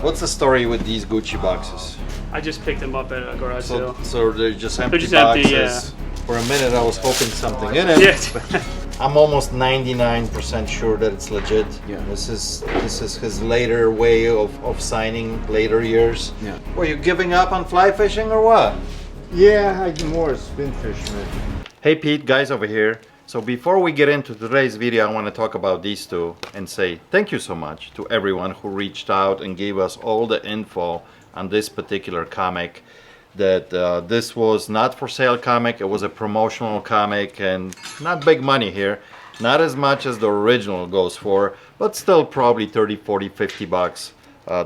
What's the story with these Gucci boxes? I just picked them up at a garage sale. So they're just empty just boxes. empty, yeah. For a minute I was hoping something in it. Yeah. I'm almost 99% sure that it's legit. Yeah. This is his later way of signing later years. Yeah. Were you giving up on fly fishing or what? Yeah, I do more spin fishing. Hey Pete, guys over here. So before we get into today's video, I want to talk about these two and say thank you so much to everyone who reached out and gave us all the info on this particular comic. That this was not for sale comic, it was a promotional comic and not big money here. Not as much as the original goes for, but still probably 30, 40, 50 bucks.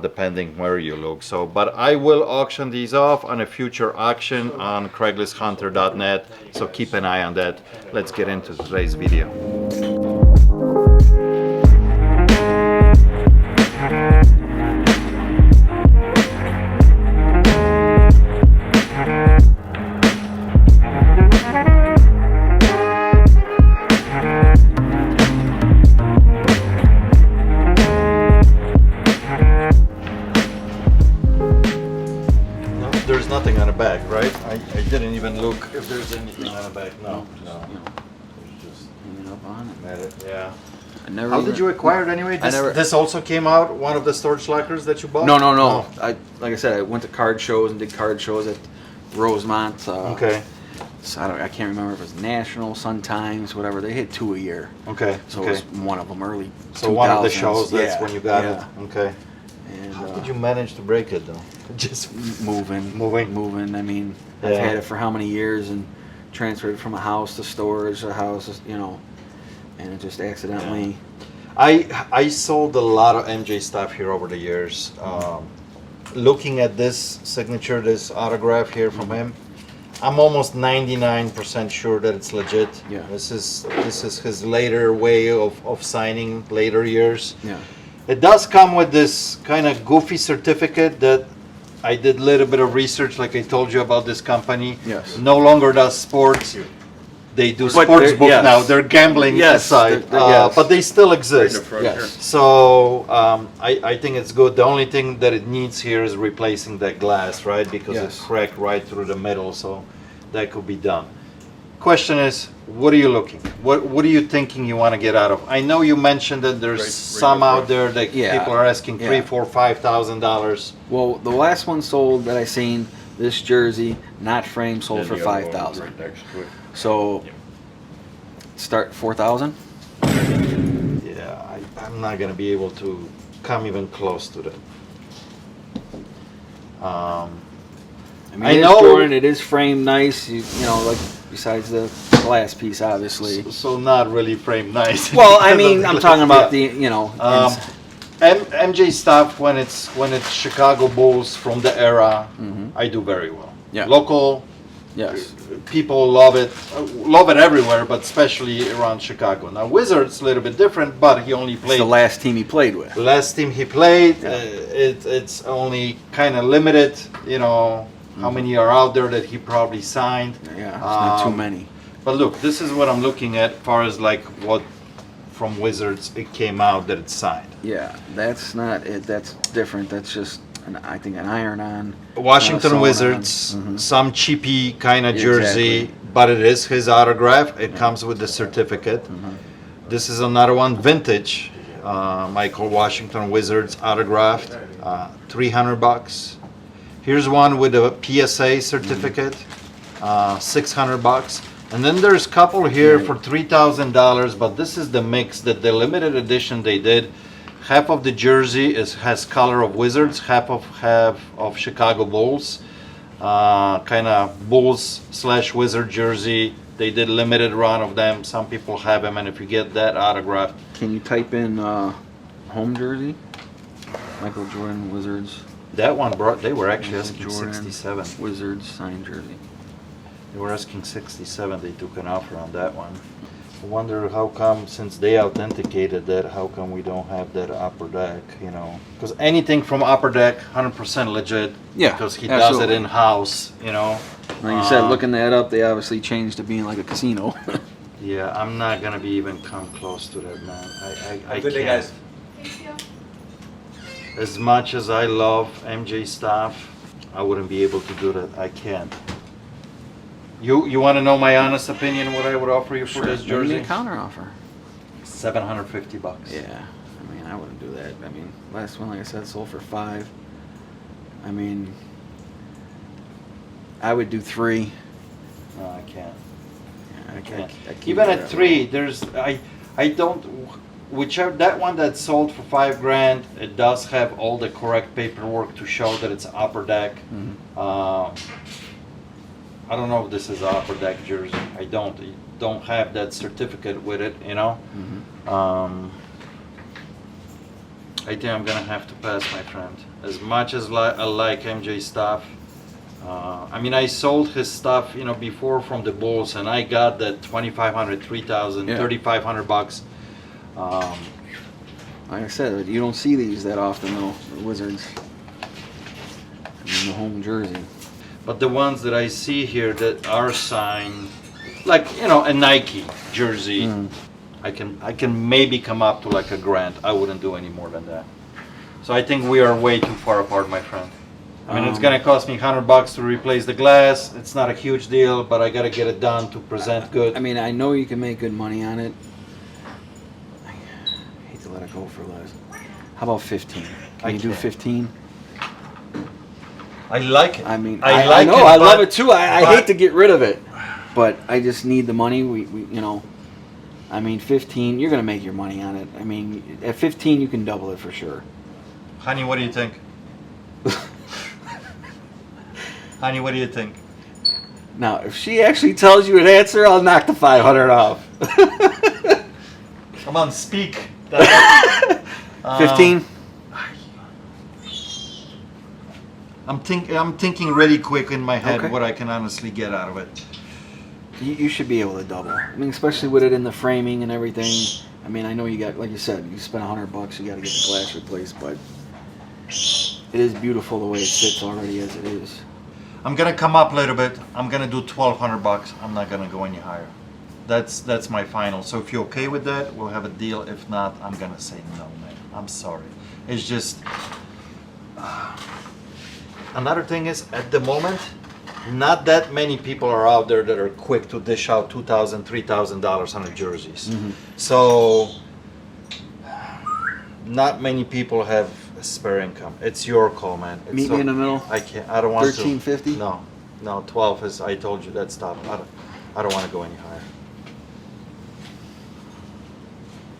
Depending where you look. So, but I will auction these off on a future auction on CraigslistHunter.net. So keep an eye on that. Let's get into today's video. There's nothing on the back, right? I didn't even look if there's anything on the back. No. There's just hanging up on it. Yeah. I never How even, did you acquire it anyway? This also came out one of the storage lockers that you bought? No. Oh. Like I said, I went to card shows and did card shows at Rosemont. Okay. So I can't remember if it was National, Sun Times, whatever. They hit 2 a year. Okay. So it was one of them early. So one of the 2000s. shows, that's Yeah, when you got yeah. it. Okay. And, How did you manage to break it though? Just moving. I mean, I've Yeah. had it for how many years and transferred it from a house to storage, a house, you know, and it just accidentally. I sold a lot of MJ stuff here over the years. Looking at this signature, this autograph here from him, I'm almost 99% sure that it's legit. Yeah. This is his later way of signing later years. Yeah. It does come with this kind of goofy certificate that I did a little bit of research, like I told you about this company. Yes. No longer does sports. They do But sports they're- book yes. now. They're gambling Yes, aside, yes. but they still exist. Yes. So I think it's good. The only thing that it needs here is replacing that glass, right? Because it's Yes. cracked right through the middle. So that could be done. Question is, what are you looking? What are you thinking you want to get out of? I know you mentioned that there's some out there that Yeah. people are asking Yeah. $3,000, $4,000, $5,000. Well, the last one sold that I seen, this jersey, not framed, sold for 5,000. So start 4,000. Yeah, I'm not gonna be able to come even close to that. I mean, I it is know- Jordan, it is framed nice. You know, like besides the glass piece, obviously. So not really framed nice. Well, I mean, I'm talking about Yeah. the, you know. MJ stuff when it's Chicago Bulls from the era, I do very well. Yeah. Local Yes. people love it everywhere, but especially around Chicago. Now Wizards a little bit different, but he only It's played the last team he played with. the last team he played. Yeah. It's only kind of limited, you know, how many are out there that he probably signed. Yeah, it's not too many. But look, this is what I'm looking at, far as like what from Wizards it came out that it's signed. Yeah, that's not it. That's different. That's just, I think, an iron-on. Washington sewn on. Wizards, Mhm. some cheapy kind of jersey, Exactly. but it is his autograph. It comes with the certificate. This is another one, vintage. Michael Washington Wizards autographed, 300 bucks. Here's one with a PSA certificate, 600 bucks. And then there's a couple here for $3,000, but this is the mix that the limited edition they did. Half of the jersey has color of Wizards, half of Chicago Bulls. Kind of Bulls / Wizard jersey. They did limited run of them. Some people have them, and if you get that autograph, Can you type in home jersey? Michael Jordan Wizards. that one they were actually asking Jordan 67. Wizards signed jersey. They were asking 67. They took an offer on that one. I wonder how come, since they authenticated that, how come we don't have that upper deck, you know? Because anything from upper deck, 100% legit. Yeah, Because he absolutely. does it in-house, you know? Like you said, looking that up, they obviously changed to being like a casino. Yeah, I'm not gonna be even come close to that, man. I Good day, can't. guys. As much as I love MJ stuff, I wouldn't be able to do that. I can't. You want to know my honest opinion? What I would offer you for this Maybe jersey? a counter offer. $750. Yeah, I mean, I wouldn't do that. I mean, last one, like I said, sold for $5. I mean, I would do $3. No, I can't. Yeah, I can't. I can't Even do at that. 3, there's I don't. Whichever that one that sold for $5,000, it does have all the correct paperwork to show that it's upper deck. I don't know if this is an upper deck jersey. I don't have that certificate with it, you know. I think I'm gonna have to pass, my friend. As much as I like MJ stuff, I mean, I sold his stuff, you know, before from the Bulls, and I got that $2,500, $3,000, Yeah. $3,500. Like I said, you don't see these that often, though, the Wizards. I mean, the home jersey. But the ones that I see here that are signed, like, you know, a Nike jersey, I can maybe come up to like $1,000. I wouldn't do any more than that. So I think we are way too far apart, my friend. I mean, it's gonna cost me $100 to replace the glass. It's not a huge deal, but I gotta get it done to present good. I mean, I know you can make good money on it. I hate to let it go for less. How about 15? Can you do can't. 15? I like it. I mean, I I like know, it, I but- love it too. I but- hate to get rid of it, but I just need the money. We you know, I mean, 15. You're gonna make your money on it. I mean, at 15, you can double it for sure. Honey, what do you think? Honey, what do you think? Now, if she actually tells you an answer, I'll knock the 500 off. Come on, speak. 15. I'm thinking really quick in my head Okay. what I can honestly get out of it. You should be able to double. I mean, especially with it in the framing and everything. I mean, I know you got, like you said, you spent $100. You got to get the glass replaced, but it is beautiful the way it sits already as it is. I'm gonna come up a little bit. I'm gonna do $1,200. I'm not gonna go any higher. That's my final. So if you're okay with that, we'll have a deal. If not, I'm gonna say no, man. I'm sorry. It's just another thing is at the moment, not that many people are out there that are quick to dish out $2,000, $3,000 on the jerseys. So not many people have a spare income. It's your call, man. It's Meet me in the middle. I can't. I don't want 1350? to. No, 12 is. I told you that's top. I don't want to go any higher.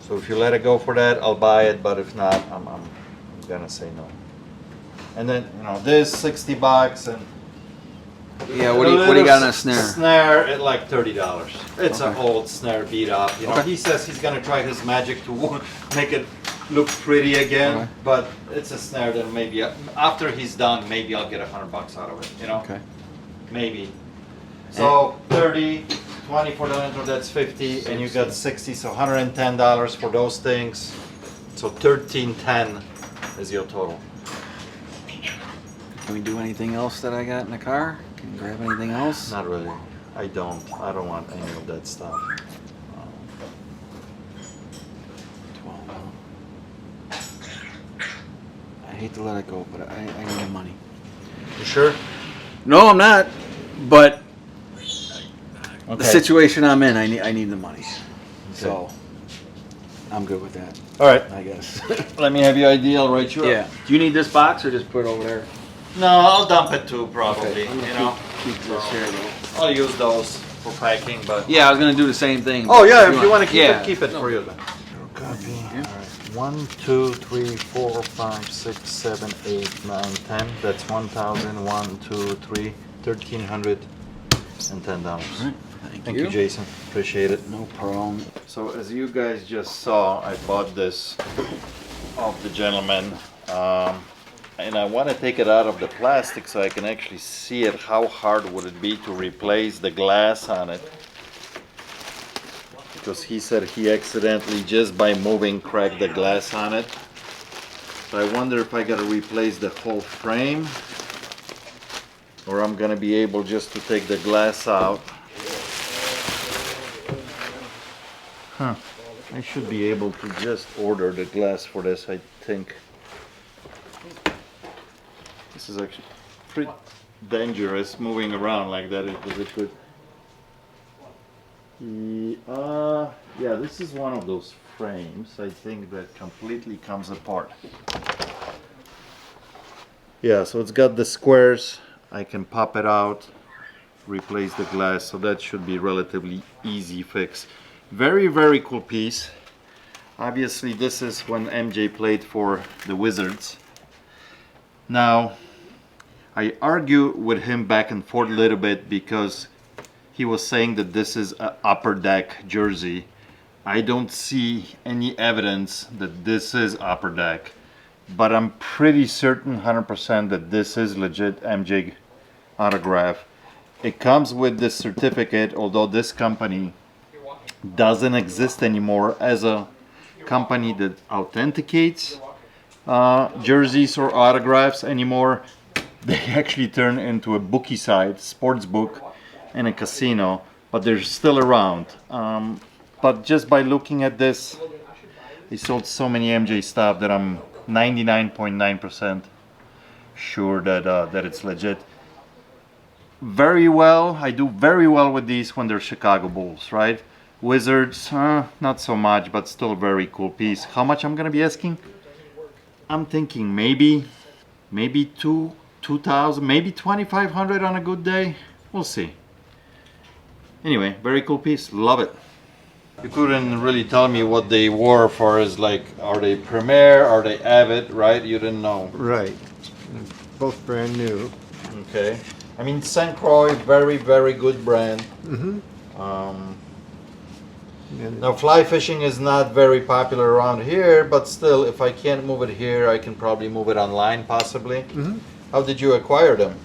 So if you let it go for that, I'll buy it. But if not, I'm gonna say no. And then this $60 and Yeah, what do you got on a snare? Snare at like $30. It's an Okay. old snare beat up. Okay. He says he's gonna try his magic to make it look pretty again. Okay. But it's a snare that maybe after he's done, maybe I'll get $100 out of it. Okay. Maybe. So 30, 20 for the intro, that's 50, and you got 60, so $110 for those things. So $1,310 is your total. Can we do anything else that I got in the car? Can you grab anything else? Not really. I don't want any of that stuff. 12. I hate to let it go, but I need the money. You sure? No, I'm not. But Okay. the situation I'm in, I need the money. So I'm good with that, All right. I guess. Let me have your ID. I'll write you Yeah. up. Do you need this box or just put it over there? No, I'll dump it too, probably. Okay, I'm gonna keep this here though. I'll use those for packing, but. Yeah, I was gonna do the same thing. Oh yeah, if you want to keep yeah. it, keep it No. for you. Copy. All right. 1, 2, 3, 4, 5, 6, 7, 8, 9, 10. That's 1,000. 1, 2, 3, $1,310. All right. Thank you, Jason. Appreciate it. No problem. So as you guys just saw, I bought this off the gentleman, and I want to take it out of the plastic so I can actually see it. How hard would it be to replace the glass on it? Because he said he accidentally, just by moving, cracked the glass on it. So I wonder if I got to replace the whole frame, or I'm gonna be able just to take the glass out. I should be able to just order the glass for this, I think. This is actually pretty dangerous moving around like that because it could. Yeah, this is one of those frames, I think, that completely comes apart. Yeah, so it's got the squares. I can pop it out, replace the glass, so that should be relatively easy fix. Very, very cool piece. Obviously, this is when MJ played for the Wizards. Now, I argue with him back and forth a little bit because he was saying that this is an upper deck jersey. I don't see any evidence that this is upper deck, but I'm pretty certain 100% that this is legit MJ autograph. It comes with this certificate, although this company doesn't exist anymore as a company that authenticates jerseys or autographs anymore. They actually turn into a bookie site, sports book, and a casino, but they're still around. But just by looking at this, they sold so many MJ stuff that I'm 99.9% sure that it's legit. Very well, I do very well with these when they're Chicago Bulls, right? Wizards, not so much, but still a very cool piece. How much I'm gonna be asking? I'm thinking maybe 2,000, maybe 2,500 on a good day. We'll see. Anyway, very cool piece, love it. You couldn't really tell me what they wore for as like, are they Premier, are they Avid, right? You didn't know. Right. Both brand new. Okay. I mean, St. Croix, very, very good brand. Mm-hmm. Now, fly fishing is not very popular around here, but still, if I can't move it here, I can probably move it online, possibly. Mm-hmm. How did you acquire them?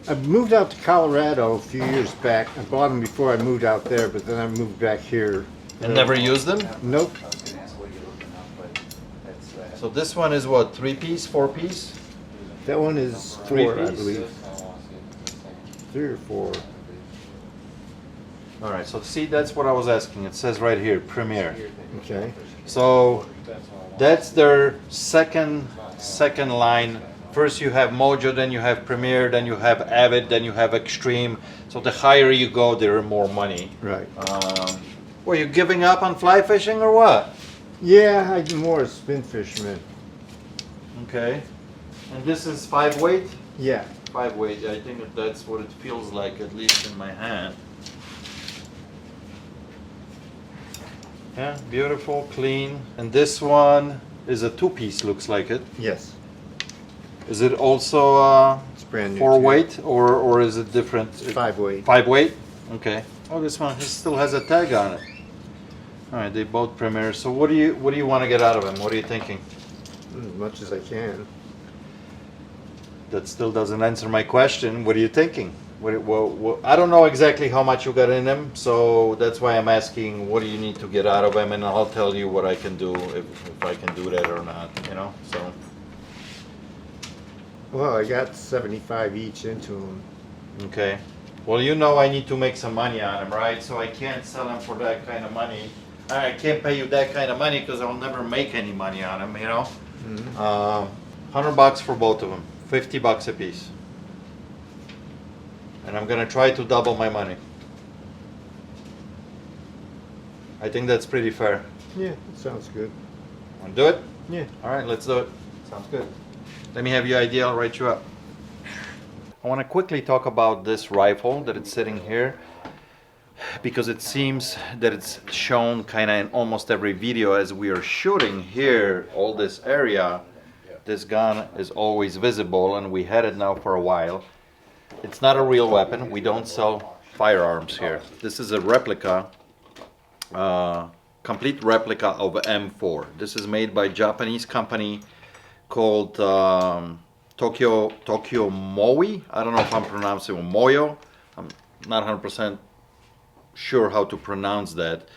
I moved out to Colorado a few years back. I bought them before I moved out there, but then I moved back here. And never used them? Nope. So this one is what, 3-piece, 4-piece? That one is 4, I Three-piece? believe. 3 or 4. All right, so see, that's what I was asking. It says right here, Premier. Okay. So that's their second line. First you have Mojo, then you have Premier, then you have Avid, then you have Extreme. So the higher you go, there are more money. Right. Were you giving up on fly fishing or what? Yeah, I'm more a spin fisherman. Okay. And this is 5 weight? Yeah. 5 weight. I think that's what it feels like, at least in my hand. Yeah, beautiful, clean. And this one is a 2-piece, looks like it. Yes. Is it also It's brand new. 4 too. weight or is it different? It's 5 weight. 5 weight? Okay. Oh, this one still has a tag on it. All right, they both Premier. So what do you want to get out of them? What are you thinking? As much as I can. That still doesn't answer my question. What are you thinking? What, I don't know exactly how much you got in them, so that's why I'm asking what do you need to get out of them, and I'll tell you what I can do if I can do that or not, you know? So. Well, I got 75 each into them. Okay. Well, you know I need to make some money on them, right? So I can't sell them for that kind of money. I can't pay you that kind of money because I'll never make any money on them, you know? Mm-hmm. $100 for both of them, $50 a piece. And I'm gonna try to double my money. I think that's pretty fair. Yeah, that sounds good. Want to do it? Yeah. All right, let's do it. Sounds good. Let me have your idea, I'll write you up. I want to quickly talk about this rifle that it's sitting here because it seems that it's shown kind of in almost every video as we are shooting here, all this area. This gun is always visible and we had it now for a while. It's not a real weapon. We don't sell firearms here. This is a replica, complete replica of M4. This is made by a Japanese company called Tokyo Moe. I don't know if I'm pronouncing it Moyo. I'm not 100% sure how to pronounce that.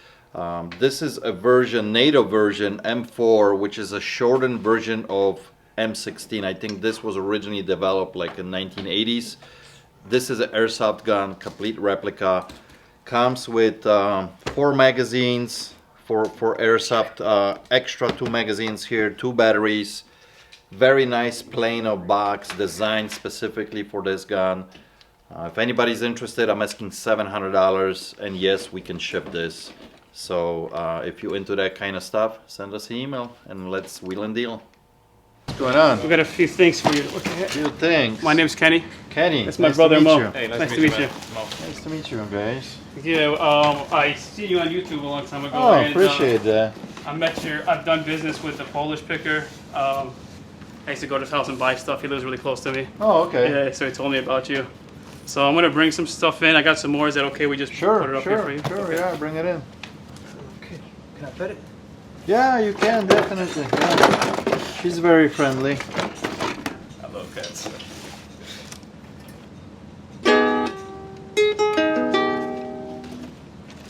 This is a version, native version M4, which is a shortened version of M16. I think this was originally developed like in 1980s. This is an airsoft gun, complete replica. Comes with 4 magazines for airsoft, extra 2 magazines here, 2 batteries. Very nice Plano box designed specifically for this gun. If anybody's interested, I'm asking $700, and yes, we can ship this. So if you're into that kind of stuff, send us an email and let's wheel and deal. What's going on? We got a few things for you to look at. Few things. My name's Kenny. Kenny. That's my nice brother to meet Mo. you. Hey, Nice to meet you. Nice to meet you, guys. Yeah, I seen you on YouTube a long time ago. Oh, and, appreciate that. I've done business with the Polish picker. I used to go to his house and buy stuff. He lives really close to me. Oh, okay. Yeah, so he told me about you. So I'm gonna bring some stuff in. I got some more. Is that okay? We just put it up here for you. Sure, Okay. yeah, bring it in. Okay. Can I pet it? Yeah, you can, definitely. Yeah. She's very friendly. I love cats.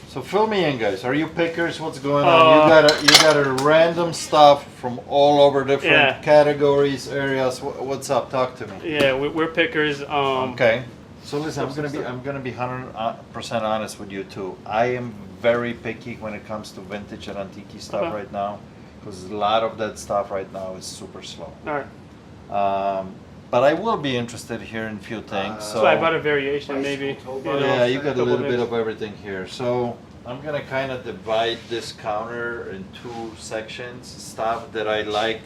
So fill me in, guys. Are you pickers? What's going on? You got a random stuff from all over different Yeah. categories, areas. What's up? Talk to me. Yeah, we're pickers. Okay. So listen, I'm gonna be 100% honest with you too. I am very picky when it comes to vintage and antique stuff Okay. right now, because a lot of that stuff right now is super slow. All right. But I will be interested here in a few things. So I bought a variation, maybe. Yeah, you got a couple little bit things. of everything here. So I'm gonna kind of divide this counter in two sections. Stuff that I like,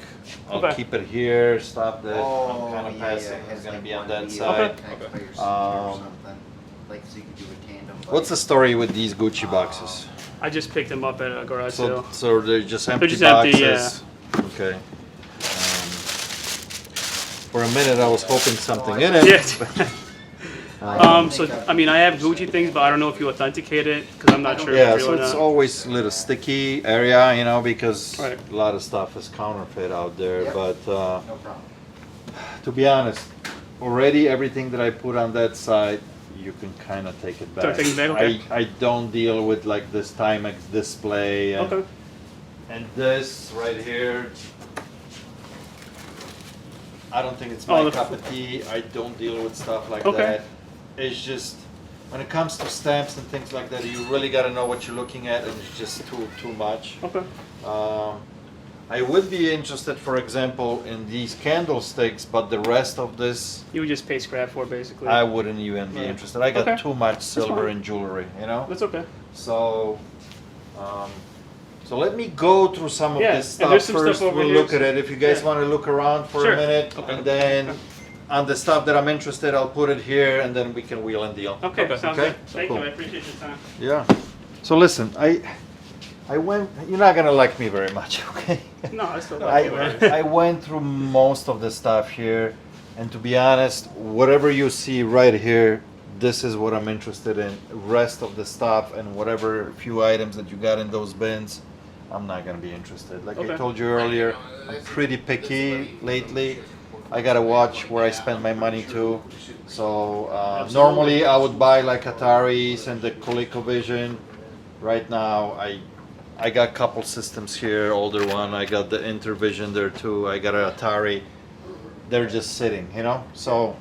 I'll Okay. keep it here. Stuff that Oh, I'm kind of yeah, passing yeah, is gonna like be on one that wheel, side. taxpayer seat Um, or something. Like so you could do a tandem. What's the story with these Gucci boxes? I just picked them up at a garage sale. So they're just empty just boxes. empty, Okay. For a minute, I was hoping something in it. Yeah. So I mean, I have Gucci things, but I don't know if you authenticate it because I'm not sure Yeah, if it's so real or it's not. always a little sticky area, you know, because Right. a lot of stuff is counterfeit out there. Yep. But No problem. to be honest, already everything that I put on that side, you can kind of take it back. Start taking it back, okay. I don't deal with like this Timex display and, Okay. and this right here. I don't think it's my the cup of tea. I don't deal with stuff like Okay. that. It's just when it comes to stamps and things like that, you really got to know what you're looking at, and it's just too much. Okay. I would be interested, for example, in these candlesticks, but the rest of this, You would just pay scrap for basically. I wouldn't even be Right. interested. I got Okay. too much silver fine. and jewelry, you know. That's okay. So, so let me go through some of Yeah, this and stuff there's some first. stuff over We'll here, look at it. If you guys yeah. want to look around for Sure. a minute, Okay. and then on the stuff that I'm interested, I'll put it here, and then we can wheel and deal. Okay. Okay. Sounds Okay. good. Thank Cool. you. I appreciate your time. Yeah. So listen, I went. You're not gonna like me very much, okay? No, I still like you. man. I went through most of the stuff here, and to be honest, whatever you see right here, this is what I'm interested in. Rest of the stuff and whatever few items that you got in those bins, I'm not gonna be interested. Like I Okay. told you earlier, I'm pretty picky lately. I gotta watch where I spend my money too. So normally I would buy like Ataris and the ColecoVision. Right now I got a couple systems here, older one. I got the Intervision there too. I got an Atari. They're just sitting, you know. So,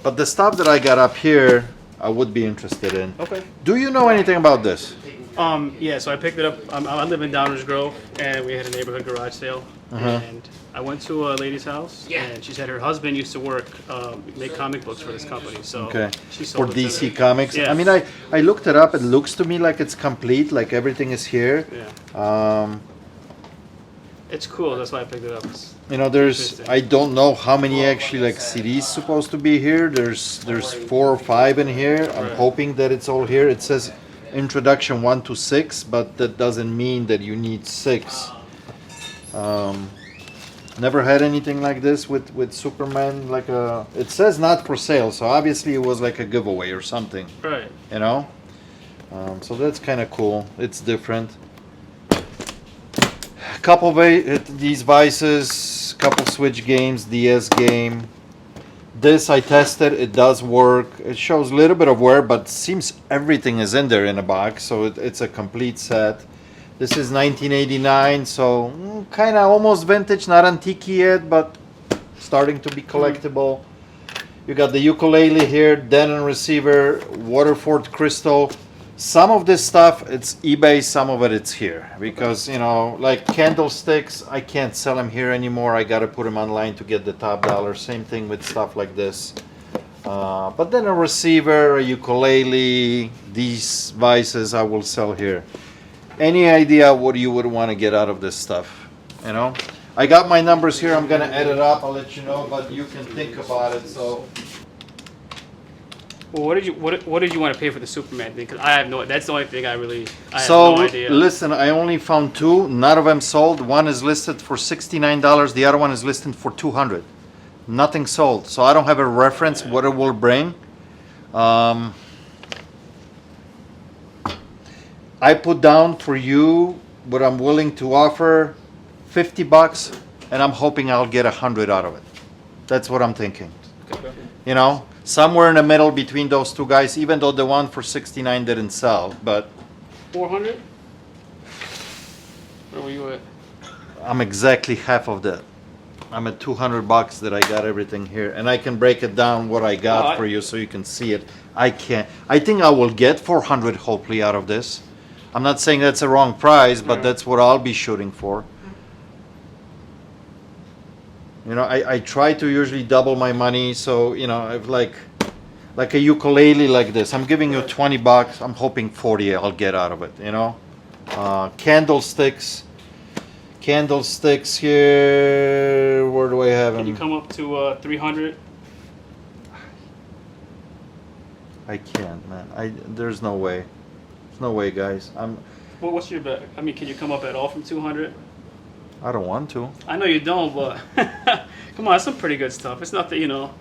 but the stuff that I got up here, I would be interested in. Okay. Do you know anything about this? Yeah, so I picked it up. I live in Downers Grove, and we had a neighborhood garage sale. And I went to a lady's house, and she said her husband used to work, make comic books for this company. So Okay. she For sold it to DC me. Comics. Yeah. I mean, I looked it up. It looks to me like it's complete, like everything is here. Yeah. It's cool. That's why I picked it up. You know, there's Interesting. I don't know how many actually like CDs supposed to be here. There's 4 or 5 in here. I'm Right. hoping that it's all here. It says introduction 1 to 6, but that doesn't mean that you need 6. Never had anything like this with Superman. Like it says not for sale, so obviously it was like a giveaway or something. Right. You know, so that's kind of cool. It's different. Couple of these vices, couple Switch games, DS game. This I tested, it does work. It shows a little bit of wear, but seems everything is in there in a box, so it's a complete set. This is 1989, so kind of almost vintage, not antique yet, but starting to be collectible. You got the ukulele here, Denon receiver, Waterford crystal, some of this stuff, it's eBay, some of it it's here. Because, you know, like candlesticks, I can't sell them here anymore. I gotta put them online to get the top dollar. Same thing with stuff like this. But then a receiver, a ukulele, these vices I will sell here. Any idea what you would want to get out of this stuff? You know? I got my numbers here. I'm gonna add it up. I'll let you know, but you can think about it. So, Well, what did you want to pay for the Superman thing? Because I have no. That's the only thing I have so no idea. listen. I only found two. None of them sold. One is listed for $69. The other one is listed for $200. Nothing sold. So I don't have a reference what it will bring. I put down for you what I'm willing to offer, $50, and I'm hoping I'll get 100 out of it. That's what I'm thinking. You know, somewhere in the middle between those two guys, even though the one for 69 didn't sell, but 400. Where were you at? I'm exactly half of that. I'm at $200 that I got everything here, and I can break it down what I got for you so you can see it. I think I will get 400 hopefully out of this. I'm not saying that's a wrong price, but that's what I'll be shooting for. You know, I try to usually double my money, so you know, I've like a ukulele like this. I'm giving you $20. I'm hoping 40 I'll get out of it. You know, candlesticks here. Where do I have them? Can you come up to 300? I can't, man. There's no way. There's no way, guys. Well, what's your bet? I mean, can you come up at all from 200? I don't want to. I know you don't, but come on, it's some pretty good stuff. It's not that, you know.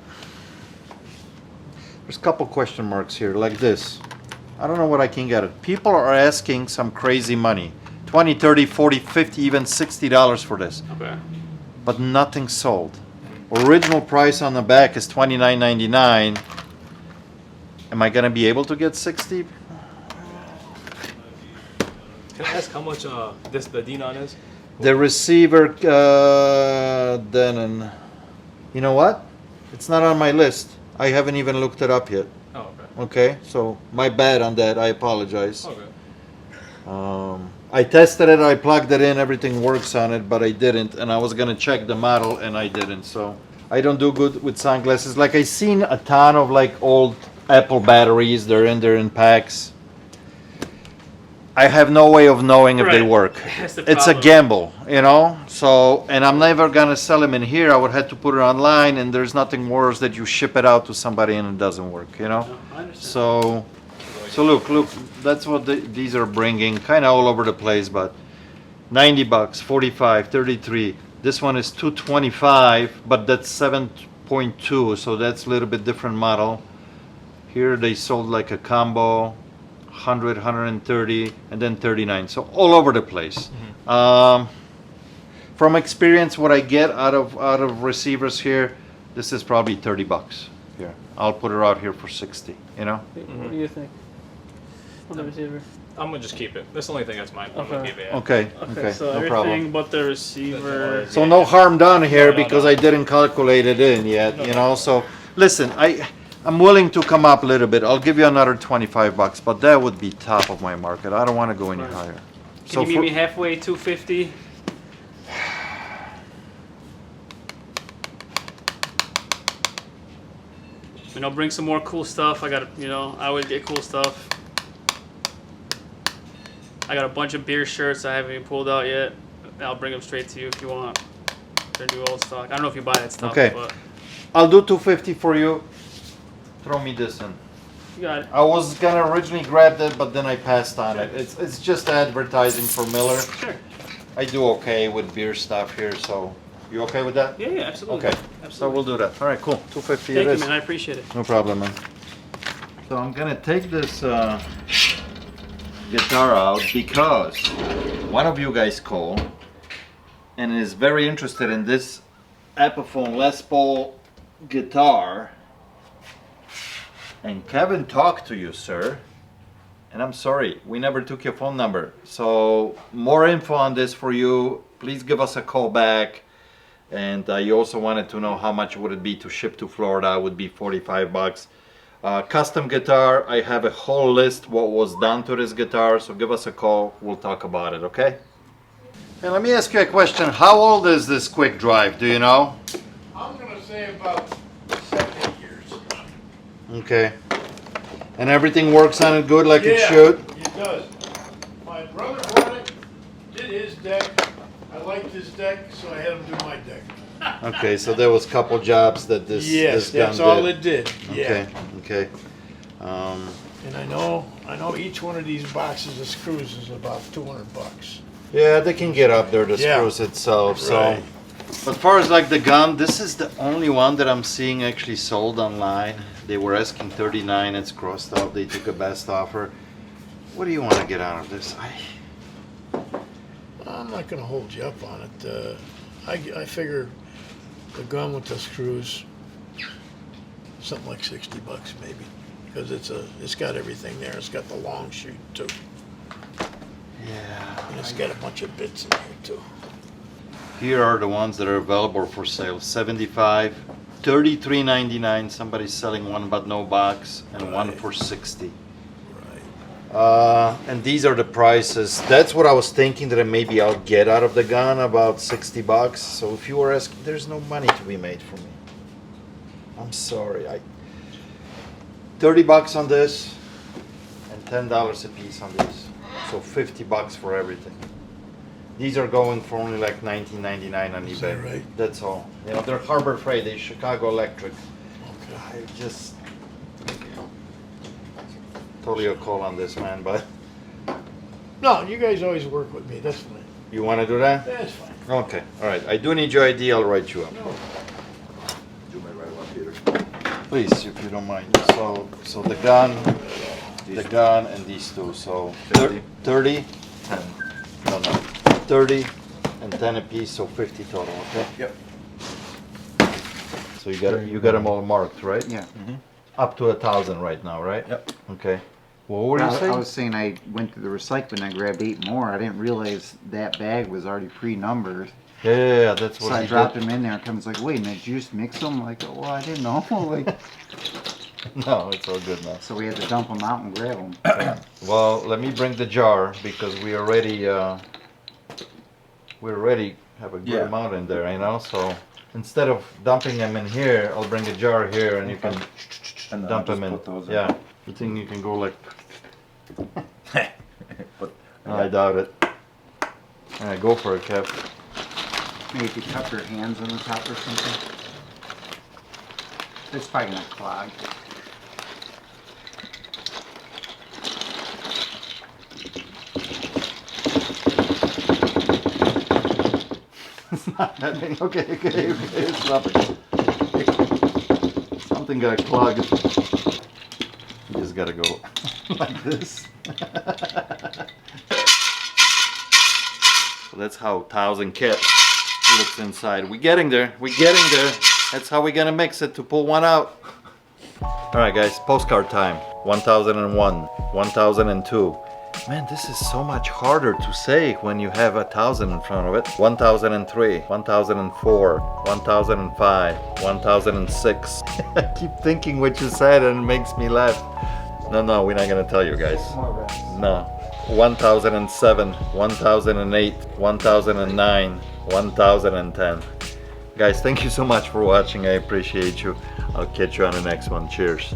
There's a couple question marks here, like this. I don't know what I can get it. People are asking some crazy money. 20, 30, 40, 50, even $60 for this. Okay. But nothing sold. Original price on the back is $29.99. Am I gonna be able to get 60? Can I ask how much the Denon is? The receiver, Denon. You know what? It's not on my list. I haven't even looked it up yet. Oh, okay. Okay, so my bad on that. I apologize. Okay. I tested it. I plugged it in. Everything works on it, but I didn't. And I was gonna check the model, and I didn't. So I don't do good with sunglasses. Like I seen a ton of like old Apple batteries. They're in there in packs. I have no way of knowing if they Right. work. That's the It's a problem. gamble, you know. So, and I'm never gonna sell them in here. I would have to put it online, and there's nothing worse that you ship it out to somebody and it doesn't work, you know. No, I understand. So look, that's what these are bringing, kind of all over the place, but $90, 45, 33. This one is 225, but that's 7.2, so that's a little bit different model. Here they sold like a combo. 100, 130, and then 39. So all over the place. From experience, what I get out of receivers here, this is probably $30 here. I'll put her out here for 60. You know. What do you think? On the receiver. I'm gonna just keep it. That's the only thing that's mine. I'm Okay. gonna keep it. Okay. Okay, so no everything problem. but the receiver. So no harm done here No, because no. I didn't calculate it in yet. You know. So listen, I'm willing to come up a little bit. I'll give you another $25, but that would be top of my market. I don't want to go any Right. higher. Can you meet me halfway, 250? You know, bring some more cool stuff. I always get cool stuff. I got a bunch of beer shirts I haven't even pulled out yet. I'll bring them straight to you if you want. They're new old stock. I don't know if you buy that stuff, Okay. but I'll do 250 for you. Throw me this in. you got it. I was gonna originally grab that, but then I passed on it. It's just advertising for Miller. Sure. I do okay with beer stuff here, so you okay with that? Yeah, absolutely. Okay. So Absolutely. we'll do that. All right, cool. 250 Thank it you, is. man. I appreciate it. No problem, man. So I'm gonna take this guitar out because one of you guys called and is very interested in this Epiphone Les Paul guitar. And Kevin talked to you, sir. And I'm sorry, we never took your phone number. So more info on this for you. Please give us a call back. And you also wanted to know how much would it be to ship to Florida. It would be $45. Custom guitar, I have a whole list what was done to this guitar, so give us a call, we'll talk about it, okay? And let me ask you a question. How old is this quick drive, do you know? I'm gonna say about 7-8 years. Okay. And everything works on it good like it Yeah, should? it does. My brother bought it, did his deck. I liked his deck, so I had him do my deck. Okay, so there was a couple jobs that this Yes, gun that's all did. it did. Okay, Yeah. okay. And I know each one of these boxes of screws is about 200 bucks. Yeah, they can get up there, the Yeah. screws itself, so. Right. As far as like the gun, this is the only one that I'm seeing actually sold online. They were asking 39, it's crossed out, they took a best offer. What do you want to get out of this? I'm not gonna hold you up on it. I figure the gun with the screws, something like 60 bucks maybe, because it's got everything there. It's got the long shoot too, Yeah. and it's got a bunch of bits in there too. Here are the ones that are available for sale. 75, 33.99. Somebody's selling one but no box, and one Right. for 60. Right. And these are the prices. That's what I was thinking that maybe I'll get out of the gun, about 60 bucks. So if you were asking, there's no money to be made for me. I'm sorry. 30 bucks on this and $10 a piece on this. So 50 bucks for everything. These are going for only like $19.99 on eBay. Is that right? That's all. You know, they're Harbor Freight, they're Chicago Electric. Okay. I just totally a call on this, man, but No, you guys always work with me. That's fine. you want to do that? That's fine. Okay, all right. I do need your ID. I'll write you up. No. Please, if you don't mind. So the gun, and these two. So 30, 10. No, 30 and 10 a piece, so 50 total. Okay. Yep. So you got them all marked, right? Yeah. Up to 1,000 right now, right? Yep. Okay. Well, what were you I saying? was saying I went to the recycling, I grabbed 8 more. I didn't realize that bag was already pre-numbered. Yeah, that's what So I he dropped did. them in there and comes like, wait a minute, did you just mix them? Like, oh, well, I didn't know. Like, No, it's all good now. so we had to dump them out and grab them. Well, let me bring the jar because we already have a good Yeah. amount in there, you know. So instead of dumping them in here, I'll bring a jar here and you can And then dump I'll them in. just put those in. Yeah, you think you can go like? I doubt it. All right, go for it, Kev. Maybe if you cup your hands on the top or something. It's probably gonna clog. It's not happening. Okay, stop it. Something got clogged. You just gotta go like this. So that's how 1,000 kit looks inside. We're getting there. That's how we're gonna mix it to pull one out. All right, guys, postcard time. 1001, 1002. Man, this is so much harder to say when you have 1,000 in front of it. 1003, 1004, 1005, 1006. I keep thinking what you said and it makes me laugh. No, we're not gonna tell you guys. No. 1007, 1008, 1009, 1010. Guys, thank you so much for watching. I appreciate you. I'll catch you on the next one. Cheers.